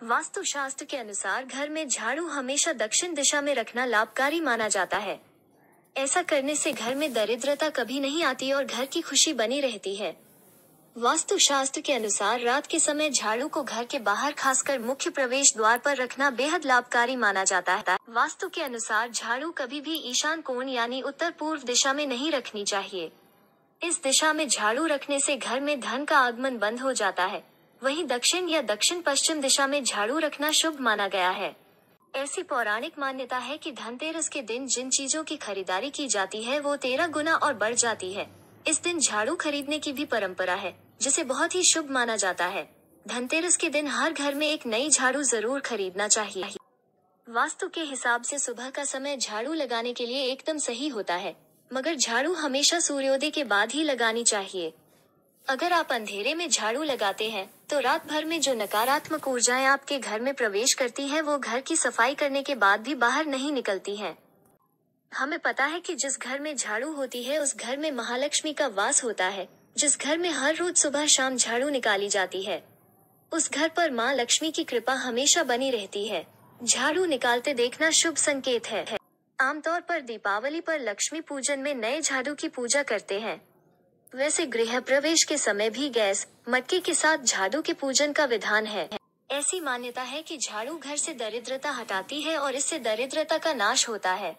वास्तुशास्त्र के अनुसार घर में झाड़ू हमेशा दक्षिण दिशा में रखना लाभकारी माना जाता है। ऐसा करने से घर में दरिद्रता कभी नहीं आती और घर की खुशी बनी रहती है। वास्तुशास्त्र के अनुसार रात के समय झाड़ू को घर के बाहर खासकर मुख्य प्रवेश द्वार पर रखना बेहद लाभकारी माना जाता है। वास्तु के अनुसार झाड़ू कभी भी ईशान कोण यानी उत्तर पूर्व दिशा में नहीं रखनी चाहिए। इस दिशा में झाड़ू रखने से घर में धन का आगमन बंद हो जाता है। वहीं दक्षिण या दक्षिण पश्चिम दिशा में झाड़ू रखना शुभ माना गया है। ऐसी पौराणिक मान्यता है कि धनतेरस के दिन जिन चीजों की खरीदारी की जाती है वो 13 गुना और बढ़ जाती है। इस दिन झाड़ू खरीदने की भी परंपरा है, जिसे बहुत ही शुभ माना जाता है। धनतेरस के दिन हर घर में एक नई झाड़ू जरूर खरीदना चाहिए। वास्तु के हिसाब से सुबह का समय झाड़ू लगाने के लिए एकदम सही होता है, मगर झाड़ू हमेशा सूर्योदय के बाद ही लगानी चाहिए। अगर आप अंधेरे में झाड़ू लगाते हैं तो रात भर में जो नकारात्मक ऊर्जाएं आपके घर में प्रवेश करती हैं वो घर की सफाई करने के बाद भी बाहर नहीं निकलती हैं। हमें पता है कि जिस घर में झाड़ू होती है उस घर में महालक्ष्मी का वास होता है। जिस घर में हर रोज सुबह शाम झाड़ू निकाली जाती है उस घर पर माँ लक्ष्मी की कृपा हमेशा बनी रहती है। झाड़ू निकालते देखना शुभ संकेत है। आमतौर पर दीपावली पर लक्ष्मी पूजन में नए झाड़ू की पूजा करते हैं। वैसे गृह प्रवेश के समय भी गैस मटके के साथ झाड़ू के पूजन का विधान है। ऐसी मान्यता है कि झाड़ू घर से दरिद्रता हटाती है और इससे दरिद्रता का नाश होता है।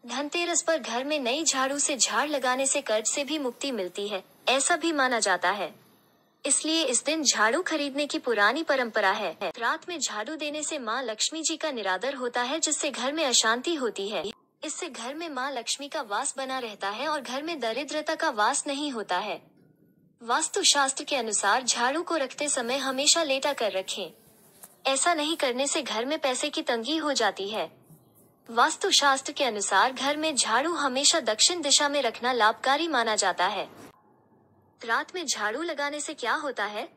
धनतेरस पर घर में नई झाड़ू से झाड़ लगाने से कर्ज से भी मुक्ति मिलती है, ऐसा भी माना जाता है। इसलिए इस दिन झाड़ू खरीदने की पुरानी परंपरा है। रात में झाड़ू देने से माँ लक्ष्मी जी का निरादर होता है, जिससे घर में अशांति होती है। इससे घर में माँ लक्ष्मी का वास बना रहता है और घर में दरिद्रता का वास नहीं होता है। वास्तुशास्त्र के अनुसार झाड़ू को रखते समय हमेशा लेटा कर रखें। ऐसा नहीं करने से घर में पैसे की तंगी हो जाती है। वास्तुशास्त्र के अनुसार घर में झाड़ू हमेशा दक्षिण दिशा में रखना लाभकारी माना जाता है। रात में झाड़ू लगाने से क्या होता है?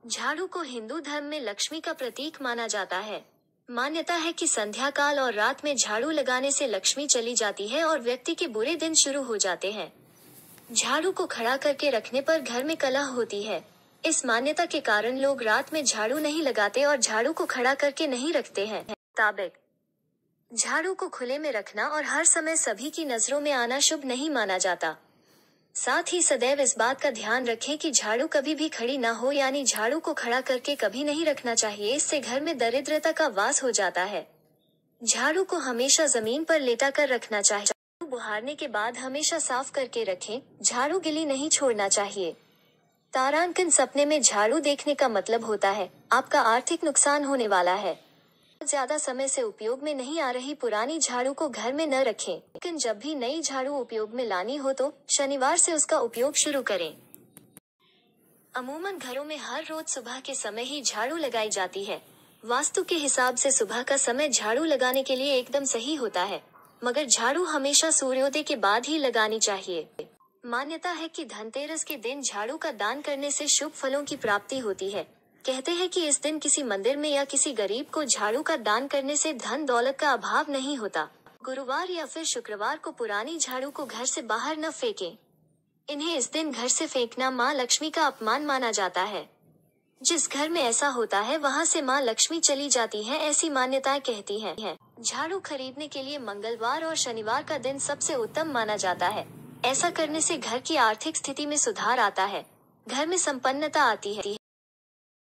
झाड़ू को हिंदू धर्म में लक्ष्मी का प्रतीक माना जाता है। मान्यता है कि संध्या काल और रात में झाड़ू लगाने से लक्ष्मी चली जाती है और व्यक्ति के बुरे दिन शुरू हो जाते हैं। झाड़ू को खड़ा करके रखने पर घर में कलह होती है। इस मान्यता के कारण लोग रात में झाड़ू नहीं लगाते और झाड़ू को खड़ा करके नहीं रखते हैं। मुताबिक झाड़ू को खुले में रखना और हर समय सभी की नजरों में आना शुभ नहीं माना जाता। साथ ही सदैव इस बात का ध्यान रखें कि झाड़ू कभी भी खड़ी ना हो, यानी झाड़ू को खड़ा करके कभी नहीं रखना चाहिए। इससे घर में दरिद्रता का वास हो जाता है। झाड़ू को हमेशा जमीन पर लेटा कर रखना चाहिए। झाड़ू बुहारने के बाद हमेशा साफ करके रखें। झाड़ू गिली नहीं छोड़ना चाहिए। तारांकन सपने में झाड़ू देखने का मतलब होता है आपका आर्थिक नुकसान होने वाला है। ज्यादा समय से उपयोग में नहीं आ रही पुरानी झाड़ू को घर में न रखें, लेकिन जब भी नई झाड़ू उपयोग में लानी हो तो शनिवार से उसका उपयोग शुरू करें। अमूमन घरों में हर रोज सुबह के समय ही झाड़ू लगाई जाती है। वास्तु के हिसाब से सुबह का समय झाड़ू लगाने के लिए एकदम सही होता है, मगर झाड़ू हमेशा सूर्योदय के बाद ही लगानी चाहिए। मान्यता है कि धनतेरस के दिन झाड़ू का दान करने से शुभ फलों की प्राप्ति होती है। कहते हैं कि इस दिन किसी मंदिर में या किसी गरीब को झाड़ू का दान करने से धन दौलत का अभाव नहीं होता। गुरुवार या फिर शुक्रवार को पुरानी झाड़ू को घर से बाहर न फेंकें। इन्हें इस दिन घर से फेंकना माँ लक्ष्मी का अपमान माना जाता है। जिस घर में ऐसा होता है वहाँ से माँ लक्ष्मी चली जाती है, ऐसी मान्यताएं कहती हैं। झाड़ू खरीदने के लिए मंगलवार और शनिवार का दिन सबसे उत्तम माना जाता है। ऐसा करने से घर की आर्थिक स्थिति में सुधार आता है, घर में संपन्नता आती है।